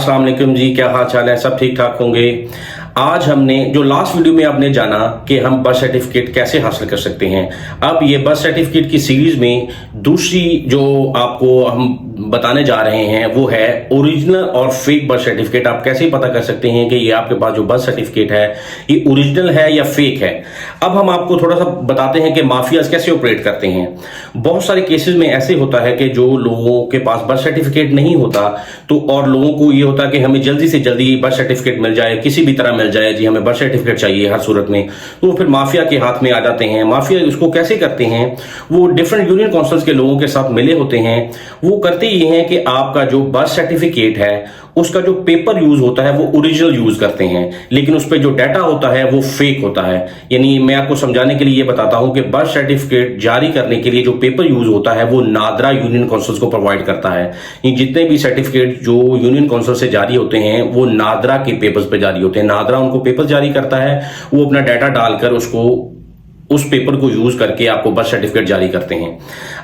अस्सलाम वालेकुम जी, क्या हाल चाल है? सब ठीक ठाक होंगे। आज हमने जो लास्ट वीडियो में आपने जाना कि हम बर्थ सर्टिफिकेट कैसे हासिल कर सकते हैं, अब ये बर्थ सर्टिफिकेट की सीरीज में दूसरी जो आपको हम बताने जा रहे हैं वो है ओरिजिनल और फेक बर्थ सर्टिफिकेट। आप कैसे पता कर सकते हैं कि ये आपके पास जो बर्थ सर्टिफिकेट है ये ओरिजिनल है या फेक है। अब हम आपको थोड़ा सा बताते हैं कि माफियाज कैसे ऑपरेट करते हैं। बहुत सारे केसेस में ऐसे होता है कि जो लोगों के पास बर्थ सर्टिफिकेट नहीं होता तो और लोगों को ये होता है कि हमें जल्दी से जल्दी बर्थ सर्टिफिकेट मिल जाए, किसी भी तरह मिल जाए, जी हमें बर्थ सर्टिफिकेट चाहिए हर सूरत में, तो फिर माफिया के हाथ में आ जाते हैं। माफिया इसको कैसे करते हैं, वो डिफरेंट यूनियन काउंसिल्स के लोगों के साथ मिले होते हैं। वो करते ये हैं कि आपका जो बर्थ सर्टिफिकेट है उसका जो पेपर यूज होता है वो ओरिजिनल यूज करते हैं, लेकिन उस पर जो डाटा होता है वो फेक होता है। यानी मैं आपको समझाने के लिए ये बताता हूं कि बर्थ सर्टिफिकेट जारी करने के लिए जो पेपर यूज होता है वो नादरा यूनियन काउंसिल्स को प्रोवाइड करता है। ये जितने भी सर्टिफिकेट जो यूनियन काउंसिल से जारी होते हैं वो नादरा के पेपर्स पे जारी होते हैं। नादरा उनको पेपर जारी करता है, वो अपना डाटा डालकर उसको उस पेपर को यूज करके आपको बर्थ सर्टिफिकेट जारी करते हैं।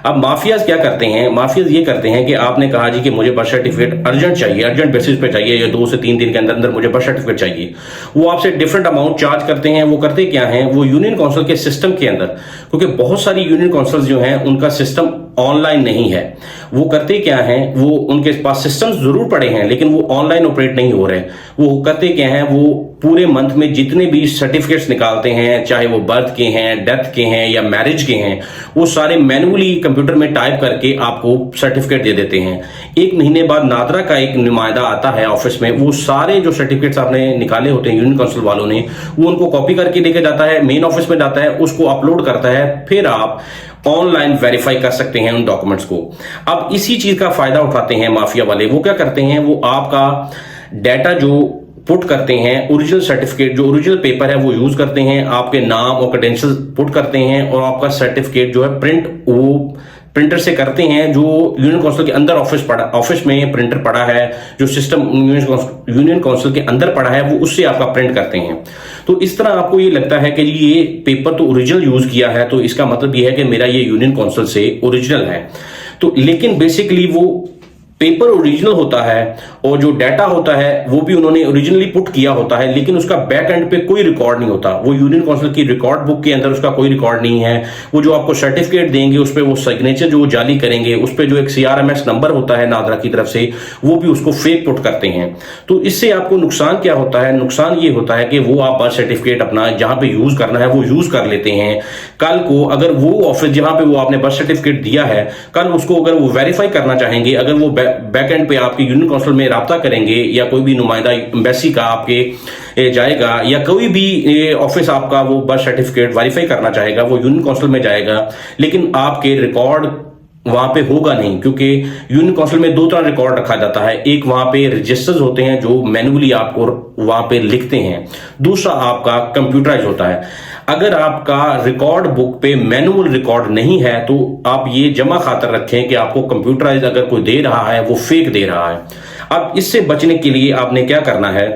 अब माफियाज क्या करते हैं, माफियाज ये करते हैं कि आपने कहा जी कि मुझे बर्थ सर्टिफिकेट अर्जेंट चाहिए, अर्जेंट बेसिस पे चाहिए, या 2 से 3 दिन के अंदर अंदर मुझे बर्थ सर्टिफिकेट चाहिए। वो आपसे डिफरेंट अमाउंट चार्ज करते हैं। वो करते क्या हैं, वो यूनियन काउंसिल के सिस्टम के अंदर, क्योंकि बहुत सारी यूनियन काउंसिल जो हैं उनका सिस्टम ऑनलाइन नहीं है, वो करते क्या हैं, वो उनके पास सिस्टम्स जरूर पड़े हैं लेकिन वो ऑनलाइन ऑपरेट नहीं हो रहे। वो करते क्या हैं, वो पूरे मंथ में जितने भी सर्टिफिकेट्स निकालते हैं, चाहे वो बर्थ के हैं, डेथ के हैं या मैरिज के हैं, वो सारे मैनुअली कंप्यूटर में टाइप करके आपको सर्टिफिकेट दे देते हैं। 1 महीने बाद नादरा का एक नुमाइंदा आता है ऑफिस में, वो सारे जो सर्टिफिकेट्स आपने निकाले होते हैं यूनियन काउंसिल वालों ने, वो उनको कॉपी करके लेके जाता है, मेन ऑफिस में जाता है, उसको अपलोड करता है, फिर आप ऑनलाइन वेरीफाई कर सकते हैं उन डॉक्यूमेंट्स को। अब इसी चीज का फायदा उठाते हैं माफिया वाले। वो क्या करते हैं, वो आपका डाटा जो पुट करते हैं, ओरिजिनल सर्टिफिकेट जो ओरिजिनल पेपर है वो यूज करते हैं, आपके नाम और क्रेडेंशियल्स पुट करते हैं और आपका सर्टिफिकेट जो है प्रिंट वो प्रिंटर से करते हैं। जो यूनियन काउंसिल के अंदर ऑफिस में प्रिंटर पड़ा है, जो सिस्टम यूनियन काउंसिल के अंदर पड़ा है, वो उससे आपका प्रिंट करते हैं। तो इस तरह आपको ये लगता है कि ये पेपर तो ओरिजिनल यूज किया है, तो इसका मतलब ये है कि मेरा ये यूनियन काउंसिल से ओरिजिनल है। तो लेकिन बेसिकली वो पेपर ओरिजिनल होता है और जो डाटा होता है वो भी उन्होंने ओरिजिनली पुट किया होता है, लेकिन उसका बैक एंड पे कोई रिकॉर्ड नहीं होता। वो यूनियन काउंसिल की रिकॉर्ड बुक के अंदर उसका कोई रिकॉर्ड नहीं है। वो जो आपको सर्टिफिकेट देंगे उस पर वो सिग्नेचर जो जाली करेंगे, उस पर जो एक CRMS नंबर होता है नादरा की तरफ से, वो भी उसको फेक पुट करते हैं। तो इससे आपको नुकसान क्या होता है, नुकसान ये होता है कि वो आप बर्थ सर्टिफिकेट अपना जहां पे यूज करना है वो यूज कर लेते हैं। कल को अगर वो ऑफिस जहां पे वो आपने बर्थ सर्टिफिकेट दिया है, कल उसको अगर वो वेरीफाई करना चाहेंगे, अगर वो बैक एंड पे आपके यूनियन काउंसिल में राब्ता करेंगे या कोई भी नुमाइंदा एम्बेसी का आपके जाएगा या कोई भी ऑफिस आपका वो बर्थ सर्टिफिकेट वेरीफाई करना चाहेगा, वो यूनियन काउंसिल में जाएगा, लेकिन आपके रिकॉर्ड वहां पे होगा नहीं, क्योंकि यूनियन काउंसिल में 2 तरह रिकॉर्ड रखा जाता है। एक वहां पे रजिस्टर्स होते हैं जो मैनुअली आपको वहां पे लिखते हैं, दूसरा आपका कंप्यूटराइज होता है। अगर आपका रिकॉर्ड बुक पे मैनुअल रिकॉर्ड नहीं है तो आप ये जमा खातर रखें कि आपको कंप्यूटराइज अगर कोई दे रहा है वो फेक दे रहा है। अब इससे बचने के लिए आपने क्या करना है,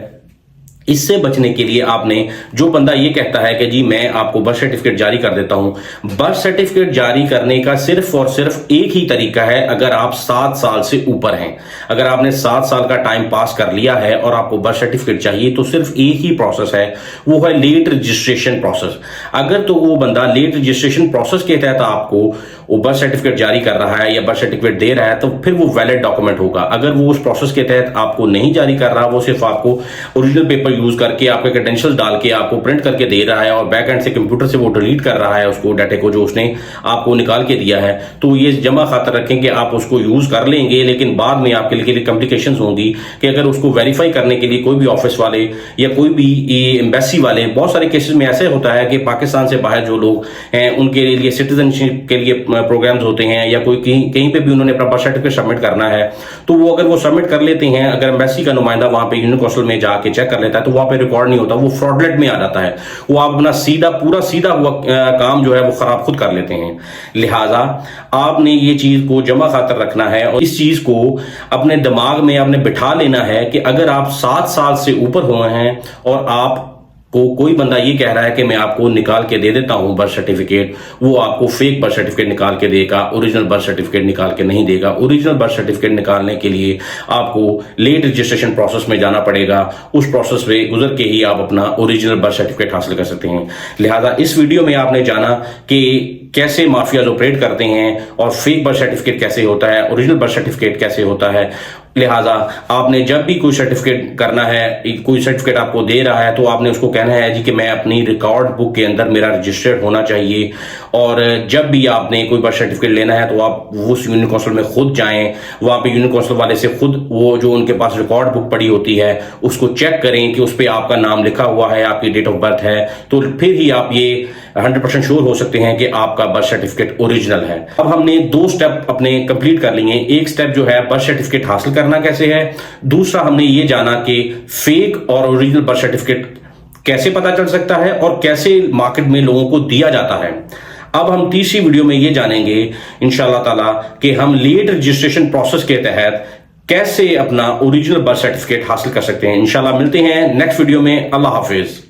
इससे बचने के लिए आपने, जो बंदा ये कहता है कि जी मैं आपको बर्थ सर्टिफिकेट जारी कर देता हूं, बर्थ सर्टिफिकेट जारी करने का सिर्फ और सिर्फ एक ही तरीका है। अगर आप 7 साल से ऊपर हैं, अगर आपने 7 साल का टाइम पास कर लिया है और आपको बर्थ सर्टिफिकेट चाहिए, तो सिर्फ एक ही प्रोसेस है, वो है लेट रजिस्ट्रेशन प्रोसेस। अगर तो वो बंदा लेट रजिस्ट्रेशन प्रोसेस के तहत आपको वो बर्थ सर्टिफिकेट जारी कर रहा है या बर्थ सर्टिफिकेट दे रहा है तो फिर वो वैलिड डॉक्यूमेंट होगा। अगर वो उस प्रोसेस के तहत आपको नहीं जारी कर रहा, वो सिर्फ आपको ओरिजिनल पेपर यूज करके आपके क्रेडेंशियल्स डाल के आपको प्रिंट करके दे रहा है और बैक एंड से कंप्यूटर से वो डिलीट कर रहा है उसको डाटे को जो उसने आपको निकाल के दिया है, तो ये जमा खातर रखें कि आप उसको यूज कर लेंगे, लेकिन बाद में आपके लिए कॉम्प्लिकेशंस होंगी कि अगर उसको वेरीफाई करने के लिए कोई भी ऑफिस वाले या कोई भी एम्बेसी वाले, बहुत सारे केसेस में ऐसे होता है कि पाकिस्तान से बाहर जो लोग हैं उनके लिए सिटीजनशिप के लिए प्रोग्राम्स होते हैं या कोई कहीं पे भी उन्होंने अपना बर्थ सर्टिफिकेट सबमिट करना है, तो वो अगर वो सबमिट कर लेते हैं, अगर एम्बेसी का नुमाइंदा वहां पे यूनियन काउंसिल में जाके चेक कर लेता है तो वहां पे रिकॉर्ड नहीं होता, वो फ्रॉडलेट में आ जाता है। वो आप अपना पूरा सीधा हुआ काम जो है वो खराब खुद कर लेते हैं। लिहाजा आपने ये चीज को जमा खातर रखना है और इस चीज को अपने दिमाग में आपने बिठा लेना है कि अगर आप 7 साल से ऊपर हुए हैं और आप को कोई बंदा ये कह रहा है कि मैं आपको निकाल के दे देता हूं बर्थ सर्टिफिकेट, वो आपको फेक बर्थ सर्टिफिकेट निकाल के देगा, ओरिजिनल बर्थ सर्टिफिकेट निकाल के नहीं देगा। ओरिजिनल बर्थ सर्टिफिकेट निकालने के लिए आपको लेट रजिस्ट्रेशन प्रोसेस में जाना पड़ेगा। उस प्रोसेस में गुजर के ही आप अपना ओरिजिनल बर्थ सर्टिफिकेट हासिल कर सकते हैं। लिहाजा इस वीडियो में आपने जाना कि कैसे माफियाज ऑपरेट करते हैं और फेक बर्थ सर्टिफिकेट कैसे होता है, ओरिजिनल बर्थ सर्टिफिकेट कैसे होता है। लिहाजा आपने जब भी कोई सर्टिफिकेट करना है, कोई सर्टिफिकेट आपको दे रहा है, तो आपने उसको कहना है जी कि मैं अपनी रिकॉर्ड बुक के अंदर मेरा रजिस्टर्ड होना चाहिए। और जब भी आपने कोई बर्थ सर्टिफिकेट लेना है तो आप उस यूनियन काउंसिल में खुद जाएं, वहां पे यूनियन काउंसिल वाले से खुद वो जो उनके पास रिकॉर्ड बुक पड़ी होती है उसको चेक करें कि उस पर आपका नाम लिखा हुआ है, आपकी डेट ऑफ बर्थ है, तो फिर ही आप ये 100% श्योर हो सकते हैं कि आपका बर्थ सर्टिफिकेट ओरिजिनल है। अब हमने 2 स्टेप अपने कंप्लीट कर लिए। एक स्टेप जो है बर्थ सर्टिफिकेट हासिल करना कैसे है, दूसरा हमने ये जाना कि फेक और ओरिजिनल बर्थ सर्टिफिकेट कैसे पता चल सकता है और कैसे मार्केट में लोगों को दिया जाता है। अब हम तीसरी वीडियो में ये जानेंगे इंशाल्लाह ताला कि हम लेट रजिस्ट्रेशन प्रोसेस के तहत कैसे अपना ओरिजिनल बर्थ सर्टिफिकेट हासिल कर सकते हैं। इंशाल्लाह मिलते हैं नेक्स्ट वीडियो में। अल्लाह हाफिज।